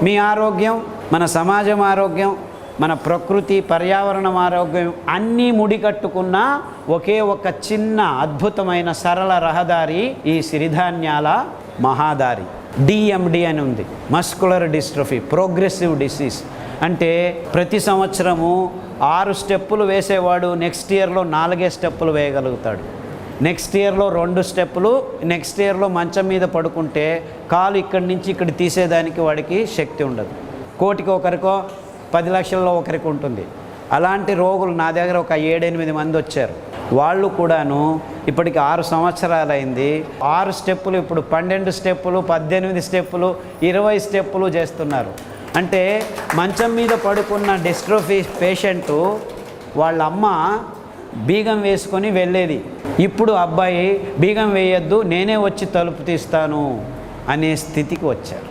మీ ఆరోగ్యం, మన సమాజం ఆరోగ్యం, మన ప్రకృతి పర్యావరణం ఆరోగ్యం అన్నీ ముడికట్టుకున్న ఒకే ఒక చిన్న అద్భుతమైన సరళ రహదారి ఈ సిరిధాన్యాల మహాదారి. డిఎండి అని ఉంది, మస్కులర్ డిస్ట్రోఫీ ప్రోగ్రెసివ్ డిసీజ్. అంటే ప్రతి సంవత్సరము 6 స్టెప్పులు వేసేవాడు నెక్స్ట్ ఇయర్లో 4 స్టెప్పులు వేయగలుగుతాడు, నెక్స్ట్ ఇయర్లో 2 స్టెప్పులు, నెక్స్ట్ ఇయర్లో మంచం మీద పడుకుంటే కాలు ఇక్కడి నుంచి ఇక్కడ తీసేదానికి వాడికి శక్తి ఉండదు. కోటికి ఒకరికో 10 లక్షల్లో ఒకరికి ఉంటుంది. అలాంటి రోగులు నా దగ్గర ఒక 7-8 మంది వచ్చారు. వాళ్ళు కూడాను ఇప్పటికి 6 సంవత్సరాలైంది. 6 స్టెప్పులు ఇప్పుడు 12 స్టెప్పులు, 18 స్టెప్పులు, 20 స్టెప్పులు చేస్తున్నారు. అంటే మంచం మీద పడుకున్న డిస్ట్రోఫీ పేషెంటు వాళ్ళ అమ్మ బీగం వేసుకొని వెళ్ళేది. ఇప్పుడు అబ్బాయి బీగం వేయొద్దు, నేనే వచ్చి తలుపు తీస్తాను అనే స్థితికి వచ్చారు.